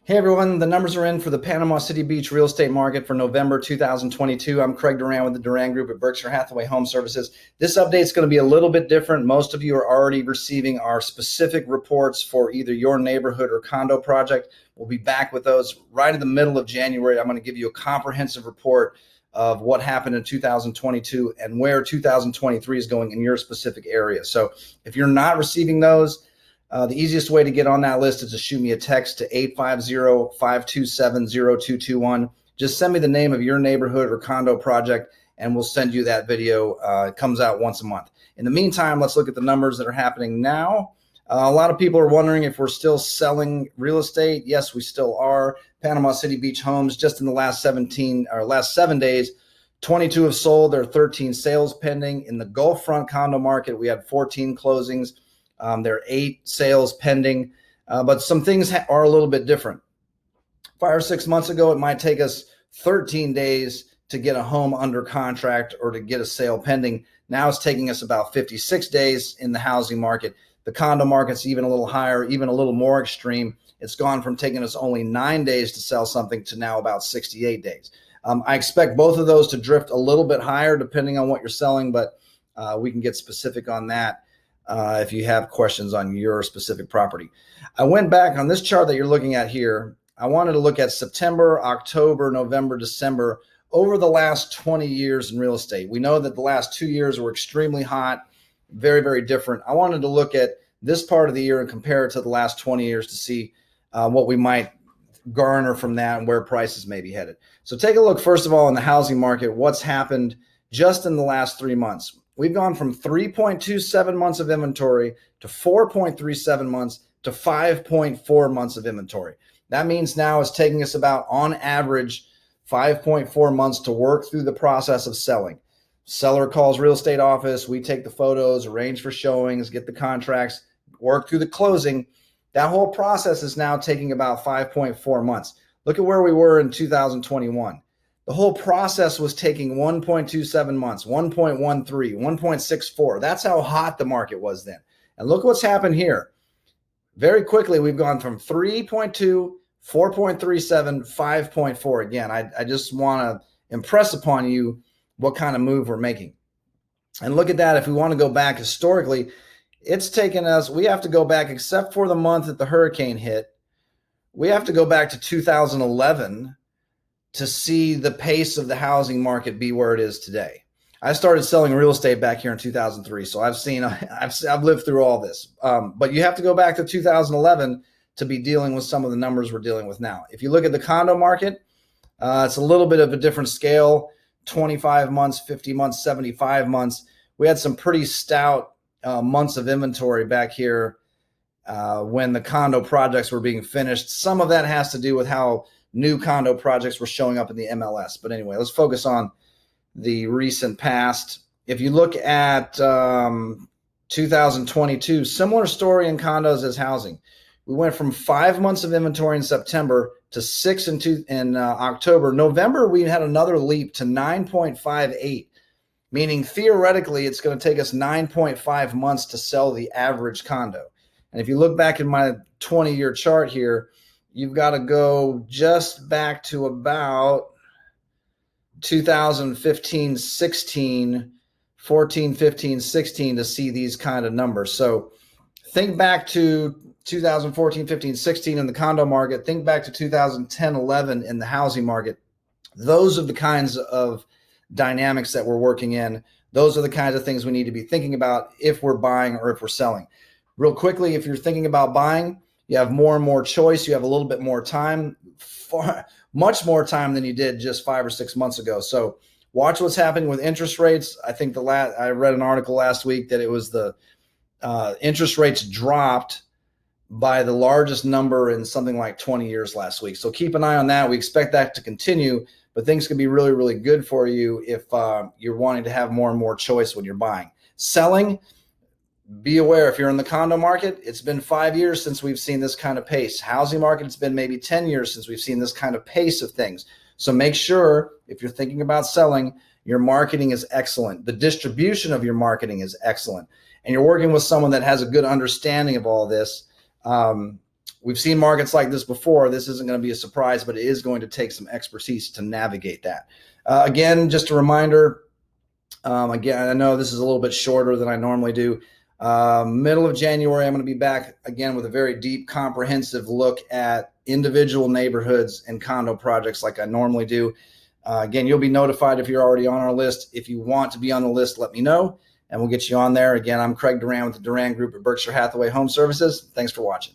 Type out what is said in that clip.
Hey everyone, the numbers are in for the Panama City Beach real estate market for November 2022. I'm Craig Duran with the Duran Group at Berkshire Hathaway Home Services. This update is going to be a little bit different. Most of you are already receiving our specific reports for either your neighborhood or condo project. We'll be back with those right in the middle of January. I'm going to give you a comprehensive report of what happened in 2022 and where 2023 is going in your specific area. So if you're not receiving those, the easiest way to get on that list is to shoot me a text to 850-527-0221. Just send me the name of your neighborhood or condo project, and we'll send you that video. It comes out once a month. In the meantime, let's look at the numbers that are happening now. A lot of people are wondering if we're still selling real estate. Yes, we still are. Panama City Beach homes, just in the last 7 days, 22 have sold. There are 13 sales pending. In the Gulf Front condo market, we had 14 closings. There are 8 sales pending, but some things are a little bit different. 5 or 6 months ago, it might take us 13 days to get a home under contract or to get a sale pending. Now it's taking us about 56 days in the housing market. The condo market's even a little higher, even a little more extreme. It's gone from taking us only 9 days to sell something to now about 68 days. I expect both of those to drift a little bit higher depending on what you're selling, but we can get specific on that if you have questions on your specific property. I went back on this chart that you're looking at here. I wanted to look at September, October, November, December over the last 20 years in real estate. We know that the last 2 years were extremely hot, very, very different. I wanted to look at this part of the year and compare it to the last 20 years to see what we might garner from that and where prices may be headed. So take a look, first of all, in the housing market, what's happened just in the last 3 months. We've gone from 3.27 months of inventory to 4.37 months to 5.4 months of inventory. That means now it's taking us about, on average, 5.4 months to work through the process of selling. Seller calls real estate office, we take the photos, arrange for showings, get the contracts, work through the closing. That whole process is now taking about 5.4 months. Look at where we were in 2021. The whole process was taking 1.27 months, 1.13, 1.64. That's how hot the market was then. And look what's happened here. Very quickly, we've gone from 3.2, 4.37, 5.4. Again, I just want to impress upon you what kind of move we're making. And look at that. If we want to go back historically, it's taken us, we have to go back, except for the month that the hurricane hit, we have to go back to 2011 to see the pace of the housing market be where it is today. I started selling real estate back here in 2003, so I've lived through all this. But you have to go back to 2011 to be dealing with some of the numbers we're dealing with now. If you look at the condo market, it's a little bit of a different scale, 25 months, 50 months, 75 months. We had some pretty stout months of inventory back here when the condo projects were being finished. Some of that has to do with how new condo projects were showing up in the MLS. But anyway, let's focus on the recent past. If you look at 2022, similar story in condos as housing. We went from 5 months of inventory in September to 6 in October. November, we had another leap to 9.58, meaning theoretically it's going to take us 9.5 months to sell the average condo. And if you look back in my 20-year chart here, you've got to go just back to about 2015, 16, 14, 15, 16 to see these kind of numbers. So think back to 2014, 15, 16 in the condo market. Think back to 2010, 11 in the housing market. Those are the kinds of dynamics that we're working in. Those are the kinds of things we need to be thinking about if we're buying or if we're selling. Real quickly, if you're thinking about buying, you have more and more choice. You have a little bit more time, much more time than you did just 5 or 6 months ago. So watch what's happening with interest rates. I think I read an article last week that it was the interest rates dropped by the largest number in something like 20 years last week. So keep an eye on that. We expect that to continue, but things can be really, really good for you if you're wanting to have more and more choice when you're buying. Selling, be aware, if you're in the condo market, it's been 5 years since we've seen this kind of pace. Housing market, it's been maybe 10 years since we've seen this kind of pace of things. So make sure if you're thinking about selling, your marketing is excellent. The distribution of your marketing is excellent. And you're working with someone that has a good understanding of all this. we've seen markets like this before. This isn't going to be a surprise, but it is going to take some expertise to navigate that. Again, just a reminder, again, I know this is a little bit shorter than I normally do. Middle of January, I'm going to be back again with a very deep, comprehensive look at individual neighborhoods and condo projects like I normally do. Again, you'll be notified if you're already on our list. If you want to be on the list, let me know, and we'll get you on there. Again, I'm Craig Duran with the Duran Group at Berkshire Hathaway Home Services. Thanks for watching.